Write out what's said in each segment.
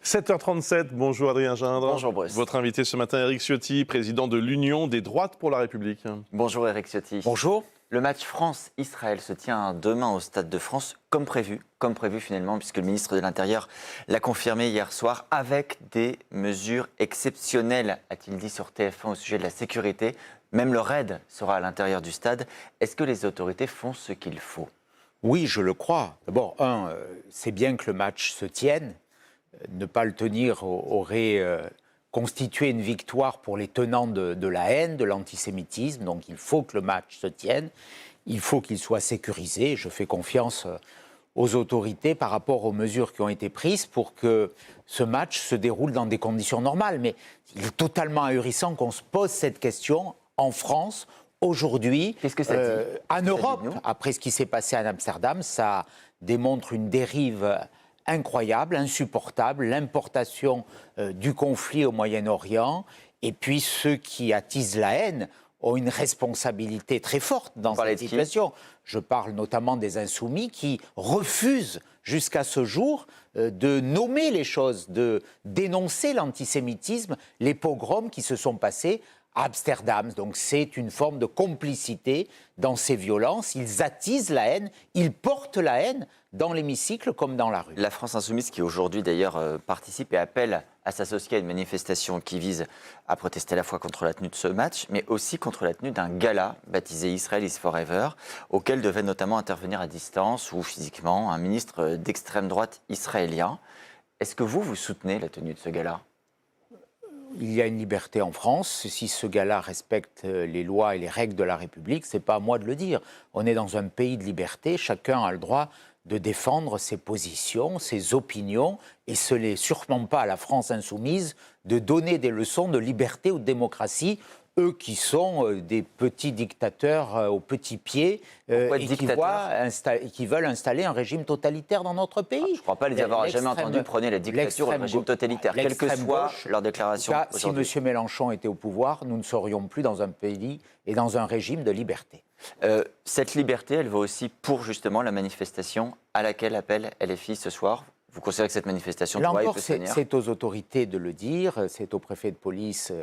7h37, bonjour Adrien Gindre. Bonjour Bruce. Votre invité ce matin, Éric Ciotti, président de l'Union des droites pour la République. Bonjour Éric Ciotti. Bonjour. Le match France-Israël se tient demain au Stade de France, comme prévu finalement, puisque le ministre de l'Intérieur l'a confirmé hier soir, avec des mesures exceptionnelles, a-t-il dit sur TF1 au sujet de la sécurité. Même le raid sera à l'intérieur du stade. Est-ce que les autorités font ce qu'il faut ? Oui, je le crois. D'abord, c'est bien que le match se tienne. Ne pas le tenir aurait constitué une victoire pour les tenants de la haine, de l'antisémitisme. Donc il faut que le match se tienne. Il faut qu'il soit sécurisé. Je fais confiance aux autorités par rapport aux mesures qui ont été prises pour que ce match se déroule dans des conditions normales. Mais il est totalement ahurissant qu'on se pose cette question en France, aujourd'hui, qu'est-ce que ça dit en Europe. Après ce qui s'est passé à Amsterdam, ça démontre une dérive incroyable, insupportable, l'importation du conflit au Moyen-Orient. Et puis ceux qui attisent la haine ont une responsabilité très forte dans cette situation. Je parle notamment des Insoumis qui refusent jusqu'à ce jour de nommer les choses, de dénoncer l'antisémitisme, les pogroms qui se sont passés à Amsterdam. Donc c'est une forme de complicité dans ces violences. Ils attisent la haine, ils portent la haine dans l'hémicycle comme dans la rue. La France Insoumise qui aujourd'hui d'ailleurs participe et appelle à s'associer à une manifestation qui vise à protester à la fois contre la tenue de ce match, mais aussi contre la tenue d'un gala baptisé Israel is Forever, auquel devait notamment intervenir à distance ou physiquement un ministre d'extrême droite israélien. Est-ce que vous soutenez la tenue de ce gala ? Il y a une liberté en France. Si ce gars-là respecte les lois et les règles de la République, ce n'est pas à moi de le dire. On est dans un pays de liberté. Chacun a le droit de défendre ses positions, ses opinions, et ce n'est sûrement pas à la France insoumise de donner des leçons de liberté ou de démocratie, eux qui sont des petits dictateurs aux petits pieds et qui veulent installer un régime totalitaire dans notre pays. Je ne crois pas les avoir jamais entendus prôner la dictature ou le régime totalitaire, quelle que soit leur déclaration. En tout cas, si M. Mélenchon était au pouvoir, nous ne serions plus dans un pays et dans un régime de liberté. Cette liberté, elle vaut aussi pour justement la manifestation à laquelle appelle LFI ce soir. Vous considérez que cette manifestation là encore, peut se tenir ? C'est aux autorités de le dire, c'est au préfet de police.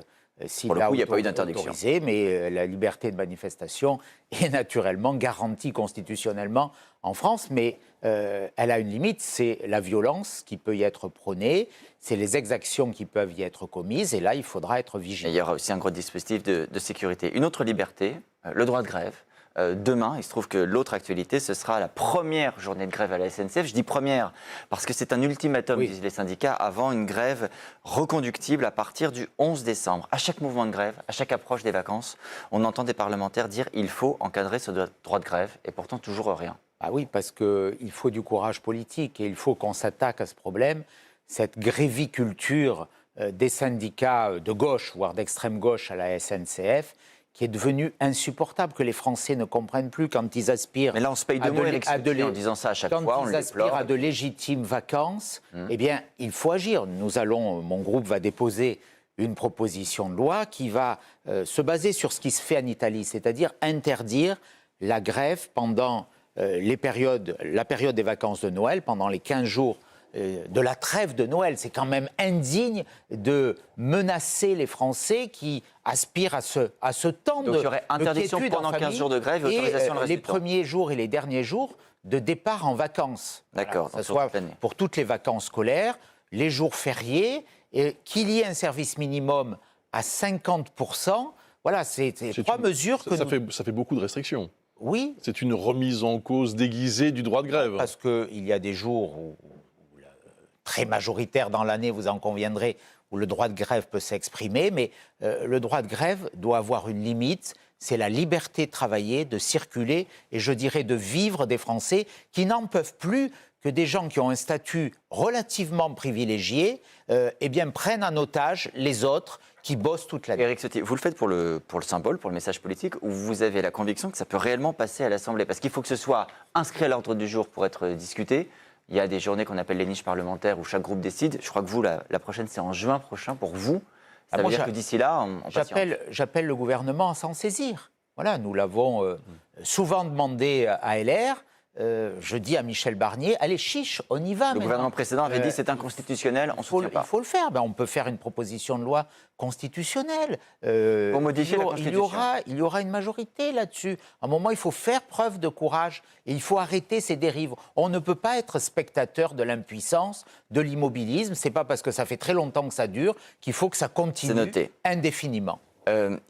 Pour le coup, il n'y a pas eu d'interdiction. Mais la liberté de manifestation est naturellement garantie constitutionnellement en France, mais elle a une limite, c'est la violence qui peut y être prônée, c'est les exactions qui peuvent y être commises, et là, il faudra être vigilant. Et il y aura aussi un gros dispositif de sécurité. Une autre liberté, le droit de grève. Demain, il se trouve que l'autre actualité, ce sera la première journée de grève à la SNCF. Je dis première parce que c'est un ultimatum, disent les syndicats, avant une grève reconductible à partir du 11 décembre. À chaque mouvement de grève, à chaque approche des vacances, on entend des parlementaires dire qu'il faut encadrer ce droit de grève et pourtant toujours rien. Ah oui, parce qu'il faut du courage politique et il faut qu'on s'attaque à ce problème. Cette gréviculture des syndicats de gauche, voire d'extrême gauche à la SNCF, qui est devenu insupportable, que les Français ne comprennent plus quand ils aspirent... Mais là, on se paye de mots en disant ça à chaque fois, on le déplore. Quand ils aspirent à de légitimes vacances, eh bien, il faut agir. Mon groupe va déposer une proposition de loi qui va se baser sur ce qui se fait en Italie, c'est-à-dire interdire la grève pendant la période des vacances de Noël, pendant les 15 jours de la trêve de Noël. C'est quand même indigne de menacer les Français qui aspirent à ce temps de Donc il y aurait interdiction pendant 15 jours de grève et autorisation le reste les du temps. premiers jours et les derniers jours de départ en vacances. D'accord. Voilà, que ce soit pour toutes les vacances scolaires, les jours fériés, et qu'il y ait un service minimum à 50%. Voilà, c'est trois mesures que ça fait beaucoup de restrictions. Oui. C'est une remise en cause déguisée du droit de grève. Parce qu'il y a des jours où très majoritaire dans l'année, vous en conviendrez, où le droit de grève peut s'exprimer, mais le droit de grève doit avoir une limite, c'est la liberté de travailler, de circuler, et je dirais de vivre des Français qui n'en peuvent plus que des gens qui ont un statut relativement privilégié prennent en otage les autres qui bossent toute l'année. Éric Ciotti, vous le faites pour le symbole, pour le message politique, ou vous avez la conviction que ça peut réellement passer à l'Assemblée ? Parce qu'il faut que ce soit inscrit à l'ordre du jour pour être discuté. Il y a des journées qu'on appelle les niches parlementaires où chaque groupe décide. Je crois que vous, la prochaine, c'est en juin prochain pour vous. Ça veut dire que d'ici là, on j'appelle le gouvernement à s'en saisir. Voilà, nous l'avons souvent demandé à LR. je dis à Michel Barnier, allez chiche, on y va. Le gouvernement précédent avait dit c'est inconstitutionnel, on ne soutient pas. Il faut le faire. On peut faire une proposition de loi constitutionnelle. Pour modifier la Constitution. Il y aura une majorité là-dessus. À un moment, il faut faire preuve de courage et il faut arrêter ces dérives. On ne peut pas être spectateur de l'impuissance, de l'immobilisme. C'est pas parce que ça fait très longtemps que ça dure qu'il faut que ça continue indéfiniment.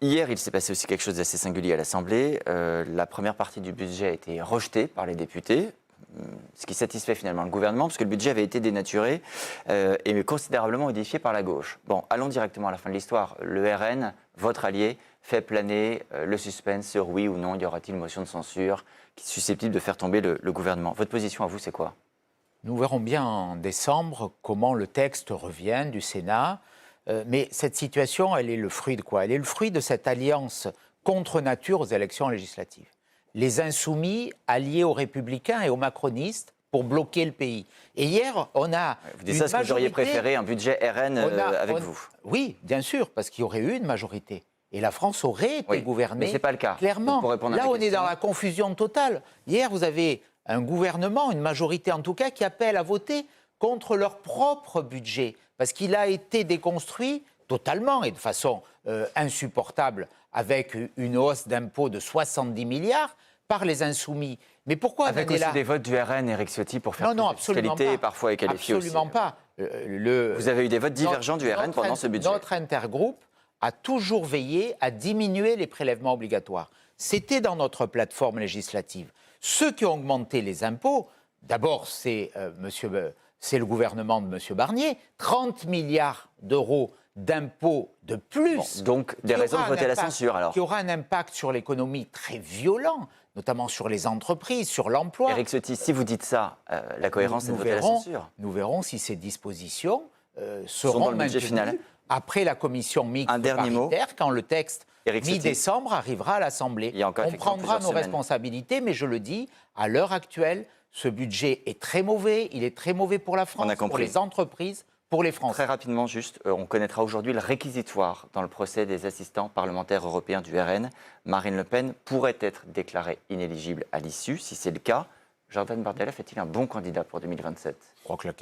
Hier, il s'est passé aussi quelque chose d'assez singulier à l'Assemblée. La première partie du budget a été rejetée par les députés, ce qui satisfait finalement le gouvernement, parce que le budget avait été dénaturé et considérablement modifié par la gauche. Bon, allons directement à la fin de l'histoire. Le RN, votre allié, fait planer le suspense sur oui ou non, y aura-t-il une motion de censure qui est susceptible de faire tomber le gouvernement. Votre position à vous, c'est quoi? Nous verrons bien en décembre comment le texte revient du Sénat. Mais cette situation, elle est le fruit de quoi? Elle est le fruit de cette alliance contre nature aux élections législatives. Les insoumis alliés aux républicains et aux macronistes pour bloquer le pays. Et hier, on a... Vous dites ça, est-ce que vous auriez préféré un budget RN avec vous? Oui, bien sûr, parce qu'il y aurait eu une majorité. Et la France aurait été gouvernée. Mais ce n'est pas le cas. Clairement. Là, on est dans la confusion totale. Hier, vous avez un gouvernement, une majorité en tout cas, qui appelle à voter contre leur propre budget. Parce qu'il a été déconstruit totalement et de façon insupportable avec une hausse d'impôts de 70 milliards par les insoumis. Mais pourquoi avec aussi des votes du RN, Éric Ciotti, pour faire non, plus de fiscalité, parfois est qualifié aussi. Absolument pas. Vous avez eu des votes divergents du RN pendant ce budget. Notre intergroupe a toujours veillé à diminuer les prélèvements obligatoires. C'était dans notre plateforme législative. Ceux qui ont augmenté les impôts, d'abord, c'est le gouvernement de M. Barnier, 30 milliards d'euros d'impôts de plus. Bon, donc, des raisons de voter la censure, alors. Qui aura un impact sur l'économie très violent, notamment sur les entreprises, sur l'emploi. Éric Ciotti, si vous dites ça, la cohérence, c'est de voter la censure. Nous verrons si ces dispositions seront maintenues après la commission mixte paritaire, quand le texte mi-décembre arrivera à l'Assemblée. On prendra nos responsabilités, mais je le dis, à l'heure actuelle, ce budget est très mauvais. Il est très mauvais pour la France, pour les entreprises, pour les Français. Très rapidement, juste, on connaîtra aujourd'hui le réquisitoire dans le procès des assistants parlementaires européens du RN. Marine Le Pen pourrait être déclarée inéligible à l'issue. Si c'est le cas, Jordan Bardella est-il un bon candidat pour 2027? Je crois que la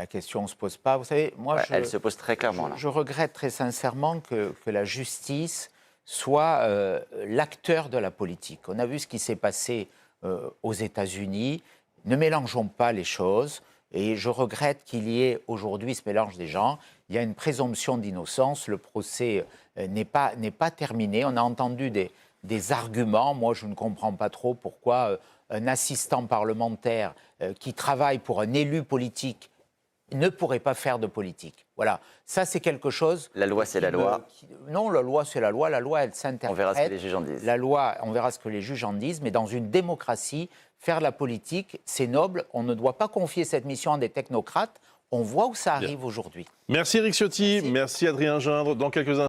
question ne se pose pas. Vous savez, moi, elle se pose très clairement. Je regrette très sincèrement que la justice soit l'acteur de la politique. On a vu ce qui s'est passé aux États-Unis. Ne mélangeons pas les choses. Et je regrette qu'il y ait aujourd'hui ce mélange des gens. Il y a une présomption d'innocence. Le procès n'est pas terminé. On a entendu des arguments. Moi, je ne comprends pas trop pourquoi un assistant parlementaire qui travaille pour un élu politique ne pourrait pas faire de politique. Voilà, ça c'est quelque chose... La loi, c'est la loi. Non, la loi, c'est la loi. La loi, elle s'interprète. On verra ce que les juges en disent. La loi, on verra ce que les juges en disent. Mais dans une démocratie, faire de la politique, c'est noble. On ne doit pas confier cette mission à des technocrates. On voit où ça arrive aujourd'hui. Merci Éric Ciotti, merci Adrien Gindre. Dans quelques instants.